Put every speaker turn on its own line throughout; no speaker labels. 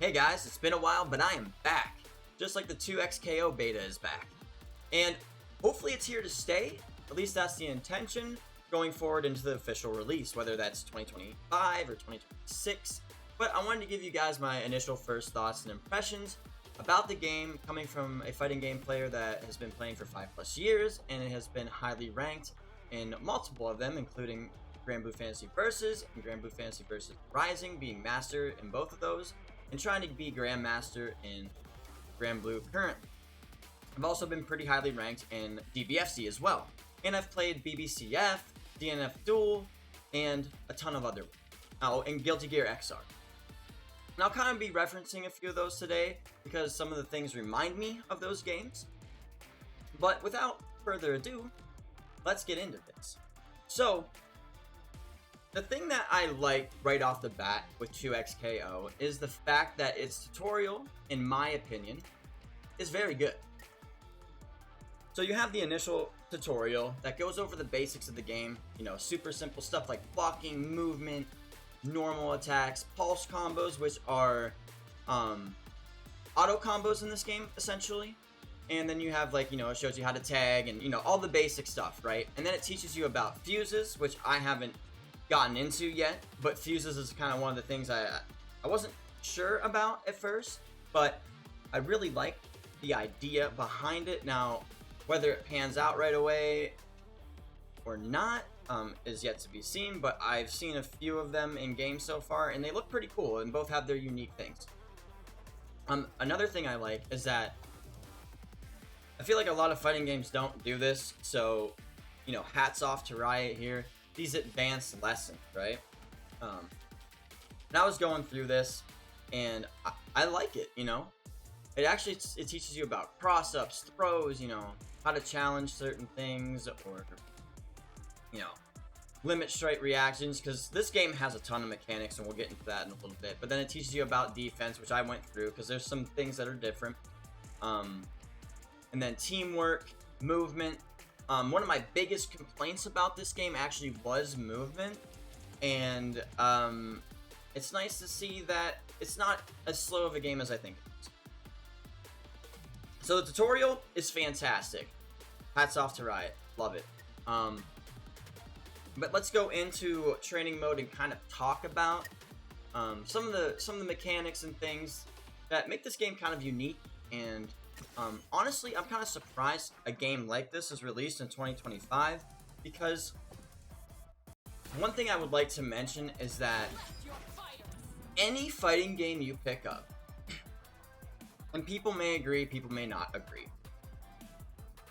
Hey guys, it's been a while, but I am back. Just like the 2xKO beta is back. And hopefully it's here to stay. At least that's the intention going forward into the official release, whether that's 2025 or 2026. But I wanted to give you guys my initial first thoughts and impressions about the game, coming from a fighting game player that has been playing for 5+ years, and it has been highly ranked in multiple of them, including Grand Blue Fantasy Versus and Grand Blue Fantasy Versus Rising, being master in both of those, and trying to be Grandmaster in Grand Blue currently. I've also been pretty highly ranked in DBFC as well, and I've played BBCF, DNF Duel, and a ton of other. Oh, and Guilty Gear XR. And I'll kind of be referencing a few of those today because some of the things remind me of those games. But without further ado, let's get into this. So, the thing that I like right off the bat with 2xKO is the fact that its tutorial, in my opinion, is very good. So you have the initial tutorial that goes over the basics of the game, super simple stuff like blocking, movement, normal attacks, pulse combos, which are auto combos in this game, essentially. And then you have, it shows you how to tag and, all the basic stuff, right? And then it teaches you about fuses, which I haven't gotten into yet, but fuses is kind of one of the things I wasn't sure about at first, but I really like the idea behind it. Now, whether it pans out right away or not is yet to be seen, but I've seen a few of them in game so far, and they look pretty cool, and both have their unique things. Another thing I like is that I feel like a lot of fighting games don't do this, so, hats off to Riot here. These advanced lessons, right? And I was going through this, and I like it, It actually it teaches you about cross-ups, throws, how to challenge certain things, or, limit strike reactions, because this game has a ton of mechanics, and we'll get into that in a little bit. But then it teaches you about defense, which I went through, because there's some things that are different. And then teamwork, movement. One of my biggest complaints about this game actually was movement, and it's nice to see that it's not as slow of a game as I think it is. So the tutorial is fantastic. Hats off to Riot. Love it. But let's go into training mode and kind of talk about some of the mechanics and things that make this game kind of unique. And honestly, I'm kind of surprised a game like this is released in 2025, because one thing I would like to mention is that any fighting game you pick up, and people may agree, people may not agree,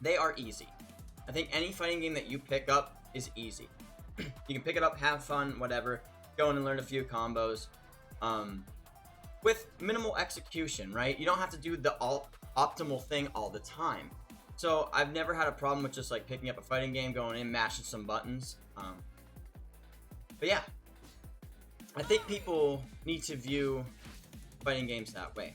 they are easy. I think any fighting game that you pick up is easy. You can pick it up, have fun, whatever, go in and learn a few combos. With minimal execution, right? You don't have to do the optimal thing all the time. So I've never had a problem with just picking up a fighting game, going in, mashing some buttons. But yeah, I think people need to view fighting games that way.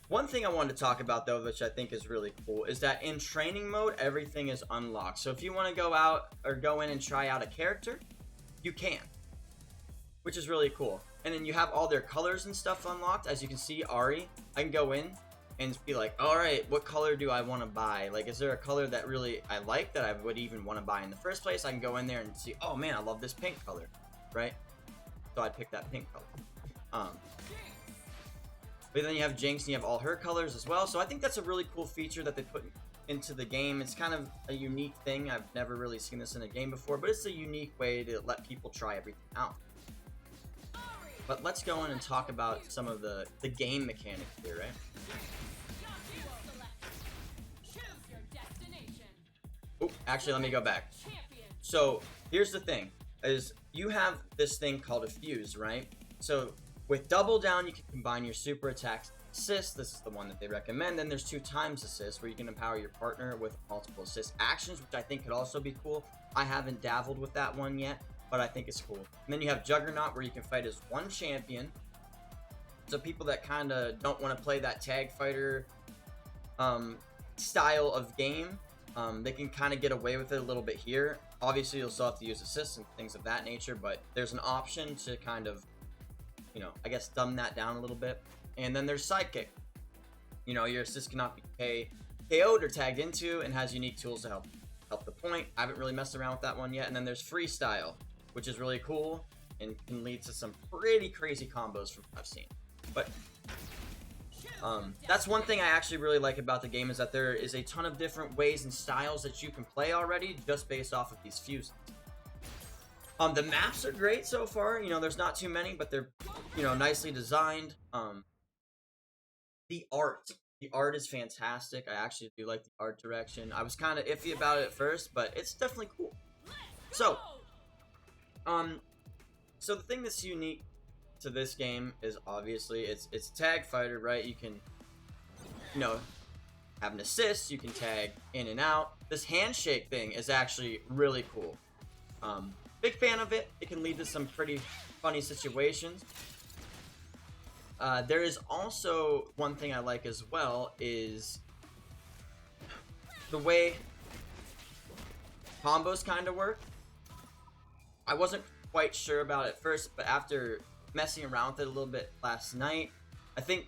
One thing I wanted to talk about, though, which I think is really cool, is that in training mode, everything is unlocked. So if you want to go out or go in and try out a character, you can, which is really cool. And then you have all their colors and stuff unlocked. As you can see, Ari, I can go in and be like, all right, what color do I want to buy? Is there a color that really I like that I would even want to buy in the first place? I can go in there and see, oh man, I love this pink color, right? So I'd pick that pink color. But then you have Jinx and you have all her colors as well. So I think that's a really cool feature that they put into the game. It's kind of a unique thing. I've never really seen this in a game before, but it's a unique way to let people try everything out. But let's go in and talk about some of the game mechanics here, right? Oh, actually, let me go back. So here's the thing, is you have this thing called a fuse, right? So with double down, you can combine your super attacks, assist. This is the one that they recommend. Then there's 2 times assist, where you can empower your partner with multiple assist actions, which I think could also be cool. I haven't dabbled with that one yet, but I think it's cool. And then you have Juggernaut, where you can fight as one champion. So people that kind of don't want to play that tag fighter style of game, they can kind of get away with it a little bit here. Obviously, you'll still have to use assists and things of that nature, but there's an option to kind of you know, I guess dumb that down a little bit. And then there's sidekick. You know, your assist cannot be KO'd or tagged into, and has unique tools to help the point. I haven't really messed around with that one yet. And then there's freestyle, which is really cool and can lead to some pretty crazy combos from what I've seen. But that's one thing I actually really like about the game, is that there is a ton of different ways and styles that you can play already just based off of these fuses. The maps are great so far. You know, there's not too many, but they're, you know, nicely designed. The art is fantastic. I actually do like the art direction. I was kind of iffy about it at first, but it's definitely cool. So, so the thing that's unique to this game is obviously it's a tag fighter, right? You can, you know, have an assist, you can tag in and out. This handshake thing is actually really cool. Big fan of it. It can lead to some pretty funny situations. There is also one thing I like as well, is the way combos kind of work. I wasn't quite sure about it at first, but after messing around with it a little bit last night, I think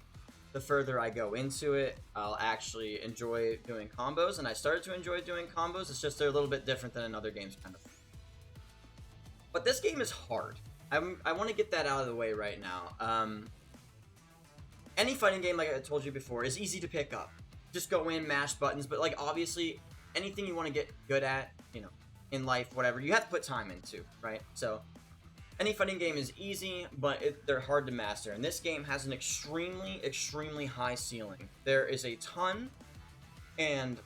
the further I go into it, I'll actually enjoy doing combos, and I started to enjoy doing combos. It's just they're a little bit different than in other games, kind of. But this game is hard. I want to get that out of the way right now. Any fighting game, like I told you before, is easy to pick up. Just go in, mash buttons, but like obviously anything you want to get good at, you know, in life, whatever, you have to put time into, right? So any fighting game is easy, but they're hard to master. And this game has an extremely, extremely high ceiling. There is a ton, and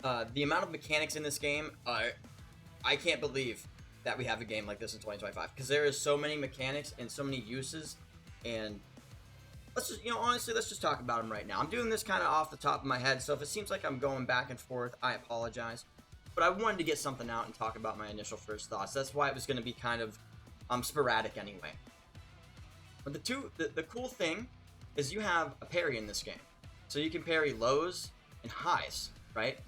the amount of mechanics in this game, I can't believe that we have a game like this in 2025, because there is so many mechanics and so many uses. And let's just, you know, honestly, let's just talk about them right now. I'm doing this kind of off the top of my head, so if it seems like I'm going back and forth, I apologize. But I wanted to get something out and talk about my initial first thoughts. That's why it was going to be kind of sporadic anyway. But the cool thing is you have a parry in this game. So you can parry lows and highs, right?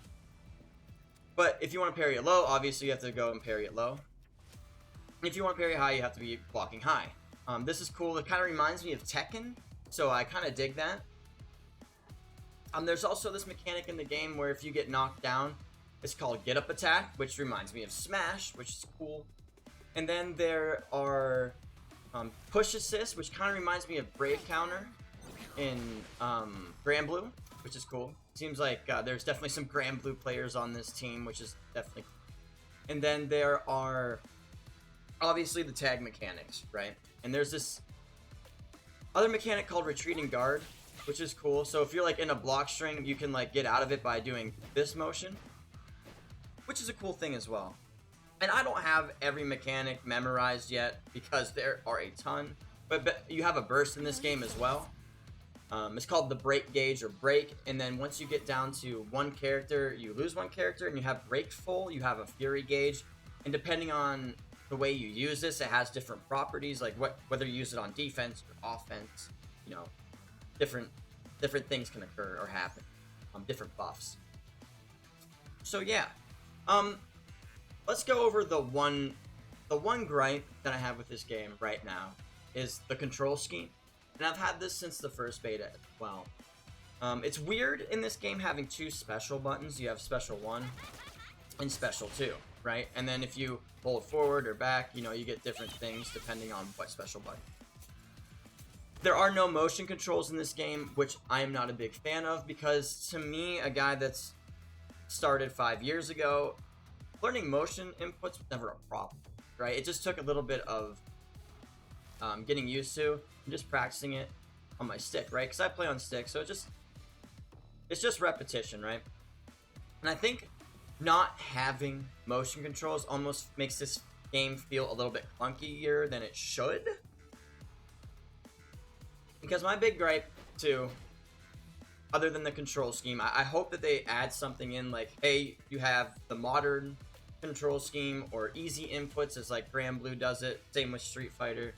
But if you want to parry it low, obviously you have to go and parry it low. And if you want to parry high, you have to be blocking high. This is cool. It kind of reminds me of Tekken, so I kind of dig that. There's also this mechanic in the game where if you get knocked down, it's called get up attack, which reminds me of Smash, which is cool. And then there are push assist, which kind of reminds me of Brave Counter in Grand Blue, which is cool. Seems like there's definitely some Grand Blue players on this team, which is definitely cool. And then there are obviously the tag mechanics, right? And there's this other mechanic called retreating guard, which is cool. So if you're like in a block string, you can like get out of it by doing this motion, which is a cool thing as well. And I don't have every mechanic memorized yet because there are a ton, but you have a burst in this game as well. It's called the break gauge or break, and then once you get down to one character, you lose one character, and you have break full, you have a fury gauge, and depending on the way you use this, it has different properties, like whether you use it on defense or offense, you know, different things can occur or happen, different buffs. So yeah, let's go over the one gripe that I have with this game right now is the control scheme. And I've had this since the first beta as well. It's weird in this game having two special buttons. You have special 1 and special 2, right? And then if you hold forward or back, you know, you get different things depending on what special button. There are no motion controls in this game, which I am not a big fan of, because to me, a guy that's started 5 years ago, learning motion inputs was never a problem, right? It just took a little bit of getting used to and just practicing it on my stick, right? Because I play on stick, so it's just repetition, right? And I think not having motion controls almost makes this game feel a little bit clunkier than it should. Because my big gripe too, other than the control scheme, I hope that they add something in like, hey, you have the modern control scheme or easy inputs as like Grand Blue does it, same with Street Fighter,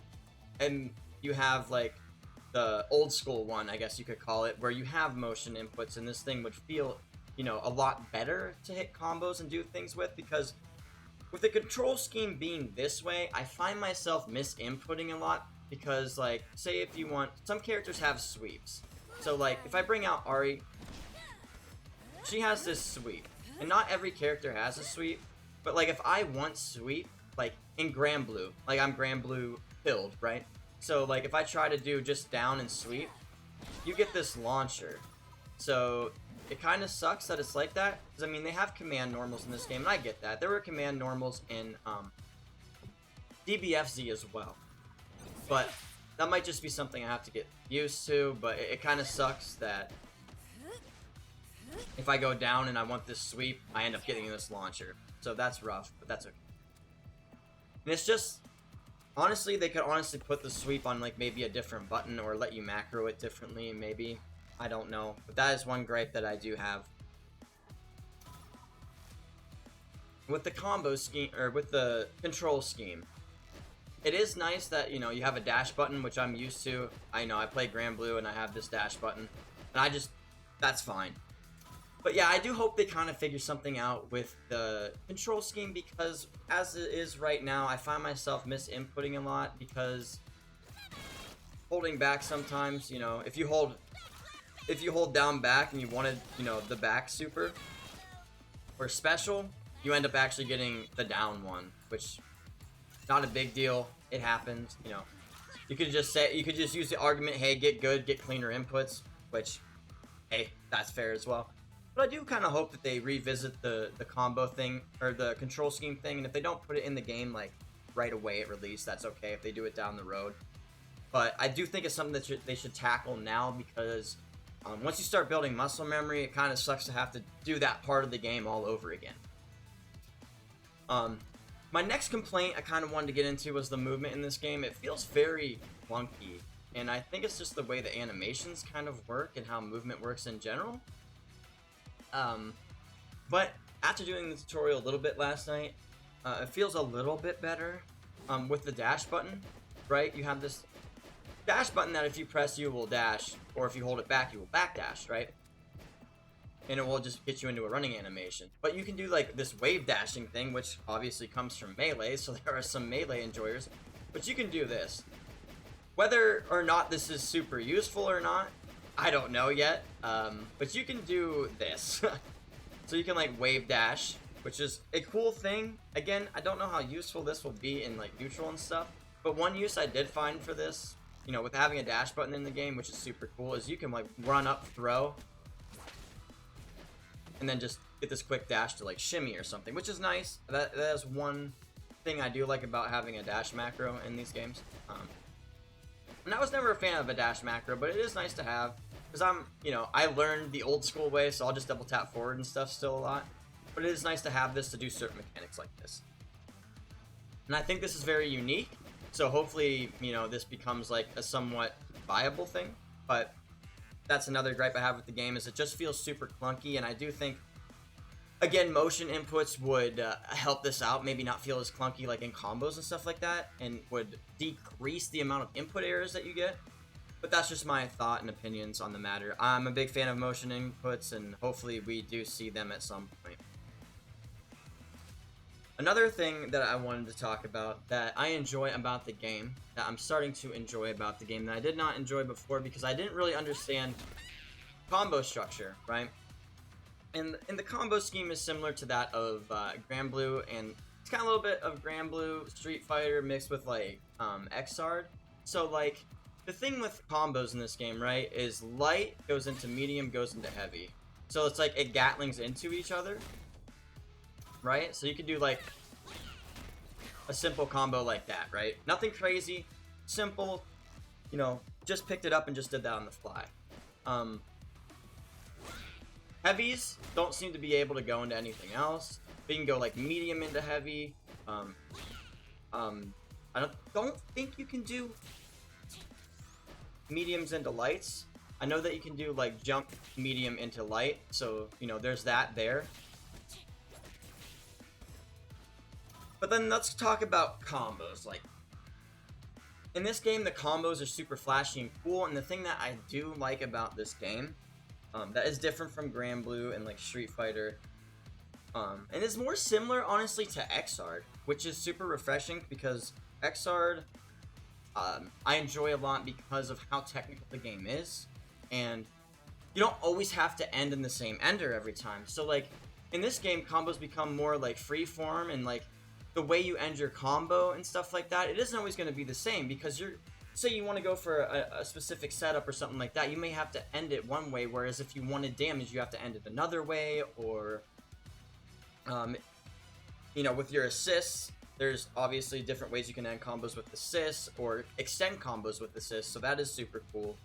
and you have like the old school one, I guess you could call it, where you have motion inputs, and this thing would feel, you know, a lot better to hit combos and do things with, because with the control scheme being this way, I find myself misinputting a lot because, like, say if you want, some characters have sweeps. So, like, if I bring out Ari, she has this sweep, and not every character has a sweep, but, like, if I want sweep, like, in Grand Blue, like, I'm Grand Blue filled, right? So, like, if I try to do just down and sweep, you get this launcher. So, it kind of sucks that it's like that, because, I mean, they have command normals in this game, and I get that. There were command normals in, DBFZ as well. But that might just be something I have to get used to, but it kind of sucks that if I go down and I want this sweep, I end up getting this launcher. So that's rough, but that's okay. And it's just, honestly, they could honestly put the sweep on, like, maybe a different button or let you macro it differently, maybe. I don't know. But that is one gripe that I do have. With the combo scheme, or with the control scheme, it is nice that, you know, you have a dash button, which I'm used to. I know, I play Grand Blue and I have this dash button. And that's fine. But yeah, I do hope they kind of figure something out with the control scheme, because as it is right now, I find myself misinputting a lot, because holding back sometimes, you know, if you hold down back and you wanted, you know, the back super or special, you end up actually getting the down one, which not a big deal. It happens, you know. You could just use the argument, hey, get good, get cleaner inputs, which, hey, that's fair as well. But I do kind of hope that they revisit the combo thing, or the control scheme thing, and if they don't put it in the game, like, right away at release, that's okay if they do it down the road. But I do think it's something that they should tackle now, because once you start building muscle memory, it kind of sucks to have to do that part of the game all over again. My next complaint I kind of wanted to get into was the movement in this game. It feels very clunky, and I think it's just the way the animations kind of work and how movement works in general. But after doing the tutorial a little bit last night, it feels a little bit better with the dash button, right? You have this dash button that if you press, you will dash, or if you hold it back, you will backdash, right? And it will just get you into a running animation. But you can do, like, this wave dashing thing, which obviously comes from Melee, so there are some Melee enjoyers. But you can do this. Whether or not this is super useful or not, I don't know yet. But you can do this. So you can, like, wave dash, which is a cool thing. Again, I don't know how useful this will be in, like, neutral and stuff. But one use I did find for this, you know, with having a dash button in the game, which is super cool, is you can, like, run up, throw, and then just get this quick dash to, like, shimmy or something, which is nice. That is one thing I do like about having a dash macro in these games. And I was never a fan of a dash macro, but it is nice to have, because you know, I learned the old school way, so I'll just double tap forward and stuff still a lot. But it is nice to have this to do certain mechanics like this. And I think this is very unique, so hopefully, you know, this becomes, like, a somewhat viable thing. But that's another gripe I have with the game, is it just feels super clunky, and I do think, again, motion inputs would help this out, maybe not feel as clunky like in combos and stuff like that, and would decrease the amount of input errors that you get. But that's just my thought and opinions on the matter. I'm a big fan of motion inputs, and hopefully we do see them at some point. Another thing that I wanted to talk about that I enjoy about the game, that I'm starting to enjoy about the game, that I did not enjoy before because I didn't really understand combo structure, right? And the combo scheme is similar to that of Grand Blue, and it's kind of a little bit of Grand Blue, Street Fighter mixed with, like, Xrd. So, like, the thing with combos in this game, right, is light goes into medium, goes into heavy. So it's like it gatlings into each other, right? So you could do, like, a simple combo like that, right? Nothing crazy, simple, you know, just picked it up and just did that on the fly. Heavies don't seem to be able to go into anything else. They can go, like, medium into heavy. I don't think you can do mediums into lights. I know that you can do, like, jump medium into light, so, you know, there's that there. But then let's talk about combos. Like, in this game, the combos are super flashy and cool, and the thing that I do like about this game, that is different from Grand Blue and, like, Street Fighter, and is more similar, honestly, to Xrd, which is super refreshing, because Xrd, I enjoy a lot because of how technical the game is, and you don't always have to end in the same ender every time. So like in this game, combos become more like freeform, and like the way you end your combo and stuff like that, it isn't always going to be the same, because you're, say you want to go for a specific setup or something like that, you may have to end it one way, whereas if you wanted damage, you have to end it another way. Or you know, with your assists, there's obviously different ways you can end combos with assists or extend combos with assists, so that is super cool.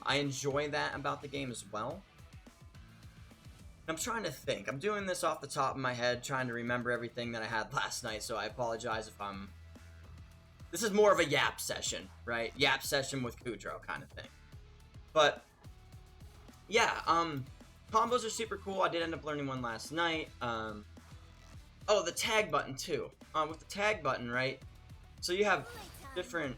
I enjoy that about the game as well. I'm trying to think. I'm doing this off the top of my head, trying to remember everything that I had last night, so I apologize if I'm... This is more of a yap session, right? Yap session with Kudrow kind of thing. But, yeah, combos are super cool. I did end up learning one last night. Oh, the tag button, too. With the tag button, right? So you have different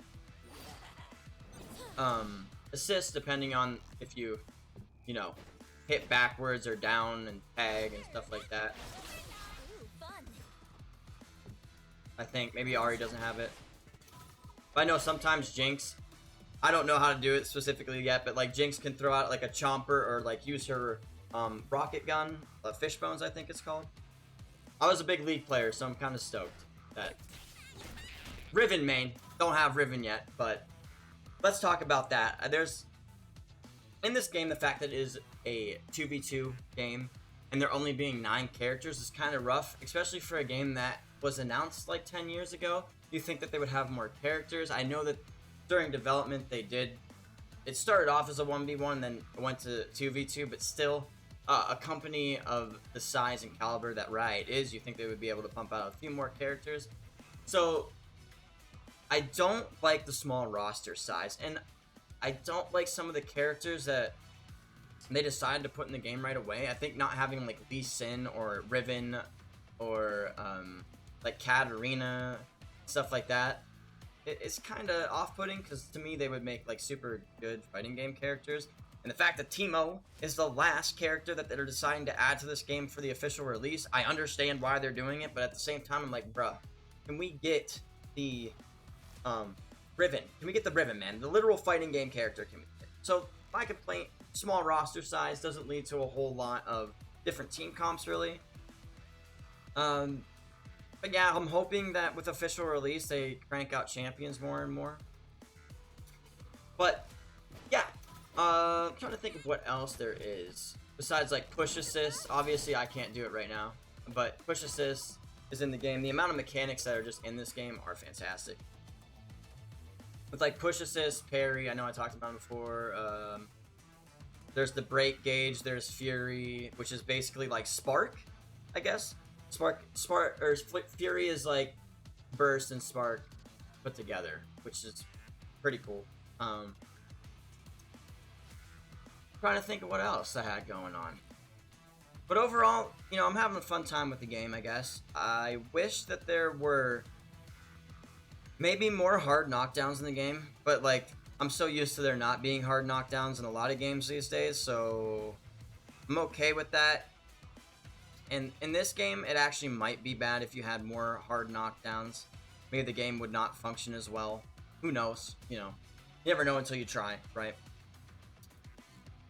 assists depending on if you know, hit backwards or down and tag and stuff like that. I think maybe Ari doesn't have it, but I know sometimes Jinx, I don't know how to do it specifically yet, but like Jinx can throw out like a chomper or like use her rocket gun, fishbones I think it's called. I was a big League player, so I'm kind of stoked that Riven main, don't have Riven yet, but let's talk about that. There's, in this game, the fact that it is a 2v2 game and there only being 9 characters is kind of rough, especially for a game that was announced like 10 years ago. You think that they would have more characters. I know that during development they did. It started off as a 1v1, then it went to 2v2, but still, a company of the size and caliber that Riot is, you think they would be able to pump out a few more characters. So, I don't like the small roster size, and I don't like some of the characters that they decided to put in the game right away. I think not having like Lee Sin or Riven or like Katarina, stuff like that, it's kind of off-putting, because to me they would make like super good fighting game characters. And the fact that Teemo is the last character that they're deciding to add to this game for the official release, I understand why they're doing it, but at the same time I'm like, bruh, can we get the Riven? Can we get the Riven, man? The literal fighting game character, can we get? So my complaint, small roster size doesn't lead to a whole lot of different team comps, really. But yeah, I'm hoping that with official release they crank out champions more and more. But yeah, I'm trying to think of what else there is besides like push assist. Obviously I can't do it right now, but push assist is in the game. The amount of mechanics that are just in this game are fantastic. With like push assist, parry, I know I talked about them before. There's the break gauge, there's Fury, which is basically like Spark, I guess. Fury is like burst and Spark put together, which is pretty cool. Trying to think of what else I had going on. But overall, you know, I'm having a fun time with the game, I guess. I wish that there were maybe more hard knockdowns in the game, but like, I'm so used to there not being hard knockdowns in a lot of games these days, so I'm okay with that. And in this game, it actually might be bad if you had more hard knockdowns. Maybe the game would not function as well. Who knows? You know, you never know until you try, right?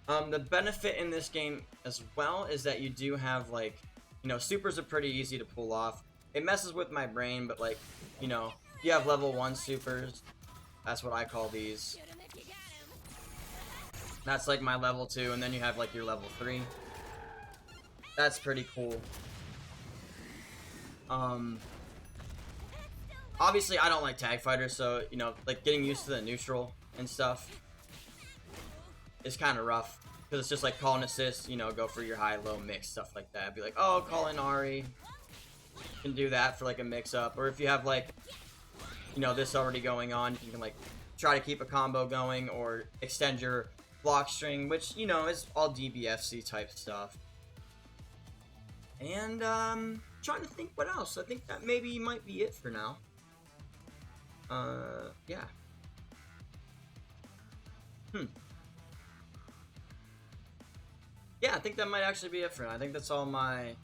The benefit in this game as well is that you do have, like, you know, supers are pretty easy to pull off. It messes with my brain, but like, you know, you have level 1 supers. That's what I call these. That's like my level 2, and then you have like your level 3. That's pretty cool. Obviously I don't like tag fighters, so, you know, like getting used to the neutral and stuff is kind of rough, because it's just like call and assist, you know, go for your high-low mix, stuff like that. Be like, oh, call in Ari. You can do that for like a mix-up, or if you have like, you know, this already going on, you can like try to keep a combo going or extend your block string, which, you know, is all DBFC type stuff. And trying to think what else. I think that maybe might be it for now. Yeah. Yeah, I think that might actually be it for now. I think that's all my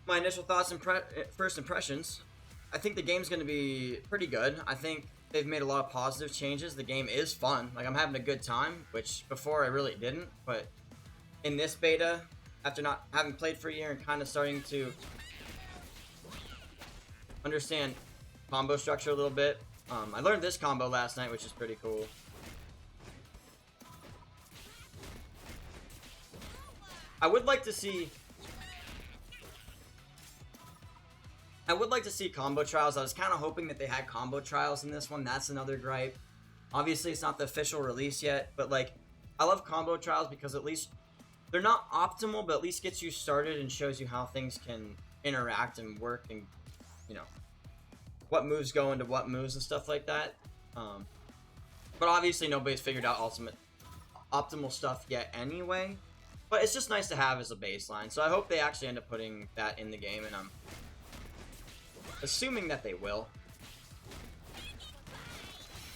initial thoughts and first impressions. I think the game's going to be pretty good. I think they've made a lot of positive changes. The game is fun. Like, I'm having a good time, which before I really didn't. But in this beta, after not having played for a year and kind of starting to understand combo structure a little bit, I learned this combo last night, which is pretty cool. I would like to see combo trials. I was kind of hoping that they had combo trials in this one. That's another gripe. Obviously, it's not the official release yet, but like, I love combo trials because at least they're not optimal, but at least gets you started and shows you how things can interact and work, and you know what moves go into what moves and stuff like that. But obviously, nobody's figured out optimal stuff yet anyway. But it's just nice to have as a baseline. So I hope they actually end up putting that in the game, and I'm assuming that they will.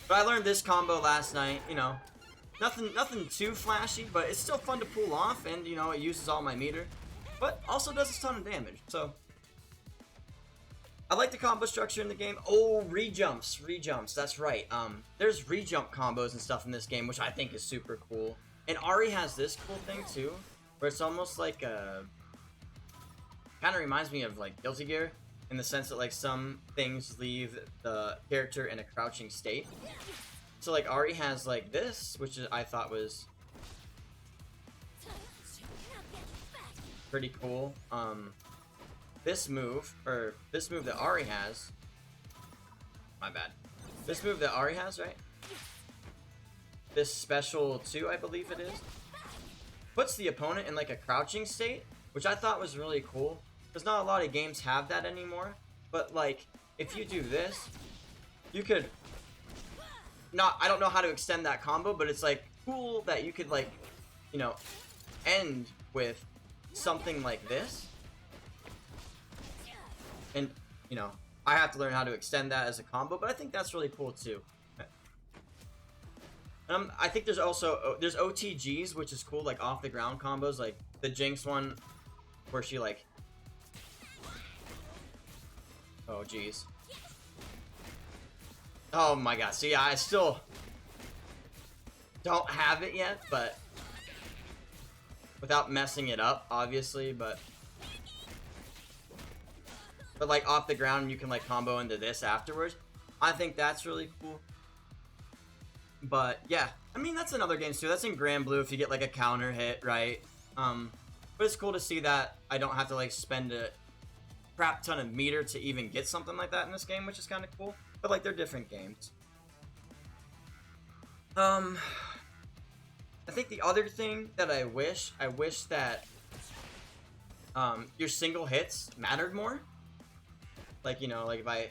But I learned this combo last night, you know. Nothing too flashy, but it's still fun to pull off, and you know, it uses all my meter. But also does a ton of damage. So I like the combo structure in the game. Oh, rejumps, that's right. There's rejump combos and stuff in this game, which I think is super cool. And Ari has this cool thing too, where it's almost like a, kind of reminds me of like Guilty Gear, in the sense that like some things leave the character in a crouching state. So like Ari has like this, which I thought was pretty cool. This move that Ari has, my bad. This move that Ari has, right? This special 2, I believe it is, puts the opponent in like a crouching state, which I thought was really cool, because not a lot of games have that anymore. But like, if you do this, you could I don't know how to extend that combo, but it's like cool that you could like, you know, end with something like this. And you know, I have to learn how to extend that as a combo, but I think that's really cool too. I think there's also there's OTGs, which is cool, like off the ground combos, like the Jinx one, where she like, oh geez, oh my god. See, I still don't have it yet, but without messing it up, obviously, but like off the ground, you can like combo into this afterwards. I think that's really cool. But yeah, I mean, that's in other games too. That's in Grand Blue if you get like a counter hit, right? But it's cool to see that I don't have to like spend a crap ton of meter to even get something like that in this game, which is kind of cool. But like, they're different games. I think the other thing that I wish that your single hits mattered more. Like, you know, like if I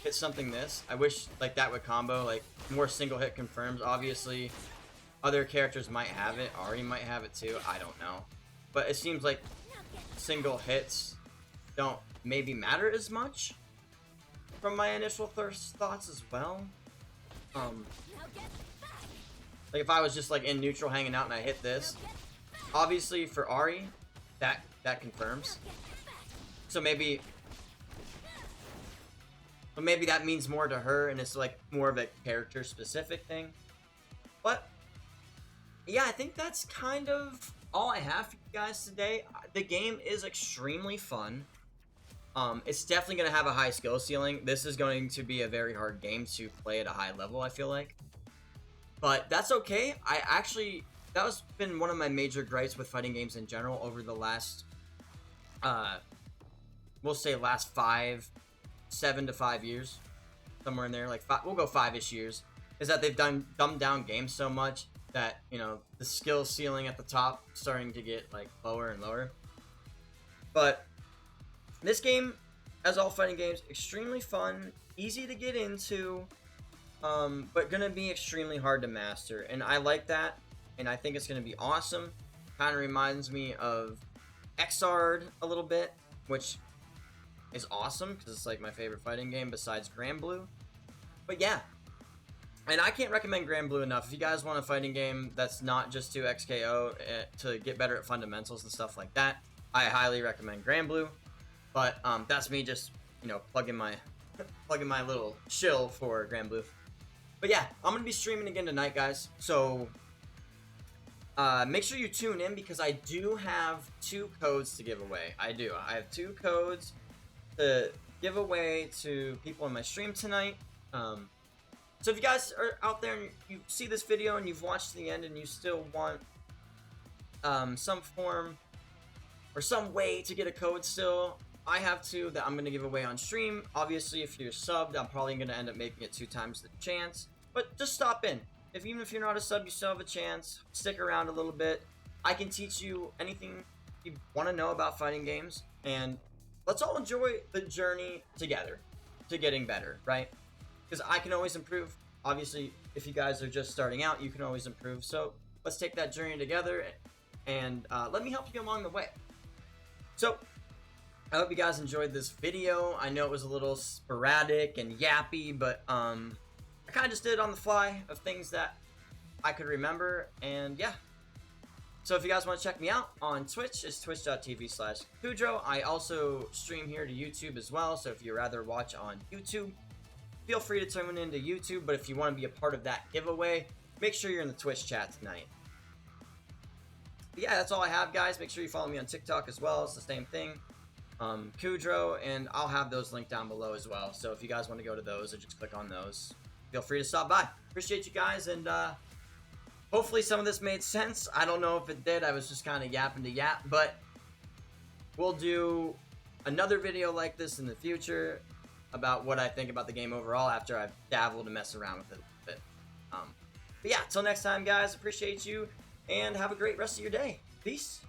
hit something this, I wish like that would combo, like more single hit confirms. Obviously other characters might have it, Ari might have it too, I don't know, but it seems like single hits don't maybe matter as much from my initial thoughts as well. Like if I was just like in neutral hanging out and I hit this, obviously for Ari that confirms, so maybe that means more to her, and it's like more of a character specific thing. But yeah, I think that's kind of all I have for you guys today. The game is extremely fun. It's definitely going to have a high skill ceiling. This is going to be a very hard game to play at a high level, I feel like. But that's okay. That was been one of my major gripes with fighting games in general over the last, we'll say last 7 to 5 years, somewhere in there, like we'll go 5-ish years, is that they've dumbed down games so much that, you know, the skill ceiling at the top starting to get like lower and lower. But this game, as all fighting games, extremely fun, easy to get into, but gonna be extremely hard to master, and I like that, and I think it's gonna be awesome. Kind of reminds me of Xrd a little bit, which is awesome because it's like my favorite fighting game besides Grand Blue. But yeah, and I can't recommend Grand Blue enough. If you guys want a fighting game that's not just to XKO, to get better at fundamentals and stuff like that, I highly recommend Grand Blue. But that's me just, you know, plugging my little shill for Grand Blue. But yeah, I'm gonna be streaming again tonight, guys. So make sure you tune in because I do have 2 codes to give away. I do. I have 2 codes to give away to people in my stream tonight. So if you guys are out there and you see this video and you've watched to the end and you still want some form or some way to get a code still, I have 2 that I'm going to give away on stream. Obviously, if you're subbed, I'm probably going to end up making it 2 times the chance. But just stop in. Even if you're not a sub, you still have a chance. Stick around a little bit. I can teach you anything you want to know about fighting games. And let's all enjoy the journey together to getting better, right? Because I can always improve. Obviously, if you guys are just starting out, you can always improve. So let's take that journey together and let me help you along the way. So I hope you guys enjoyed this video. I know it was a little sporadic and yappy, but I kind of just did it on the fly of things that I could remember, and yeah. So if you guys want to check me out on Twitch, it's twitch.tv/Kudro. I also stream here to YouTube as well, so if you'd rather watch on YouTube, feel free to tune into YouTube, but if you want to be a part of that giveaway, make sure you're in the Twitch chat tonight. But yeah, that's all I have, guys. Make sure you follow me on TikTok as well. It's the same thing. Kudro, and I'll have those linked down below as well. So if you guys want to go to those or just click on those, feel free to stop by. Appreciate you guys, and hopefully some of this made sense. I don't know if it did. I was just kind of yapping to yap, but we'll do another video like this in the future about what I think about the game overall after I've dabbled and messed around with it a bit. But yeah, till next time, guys. Appreciate you, and have a great rest of your day. Peace.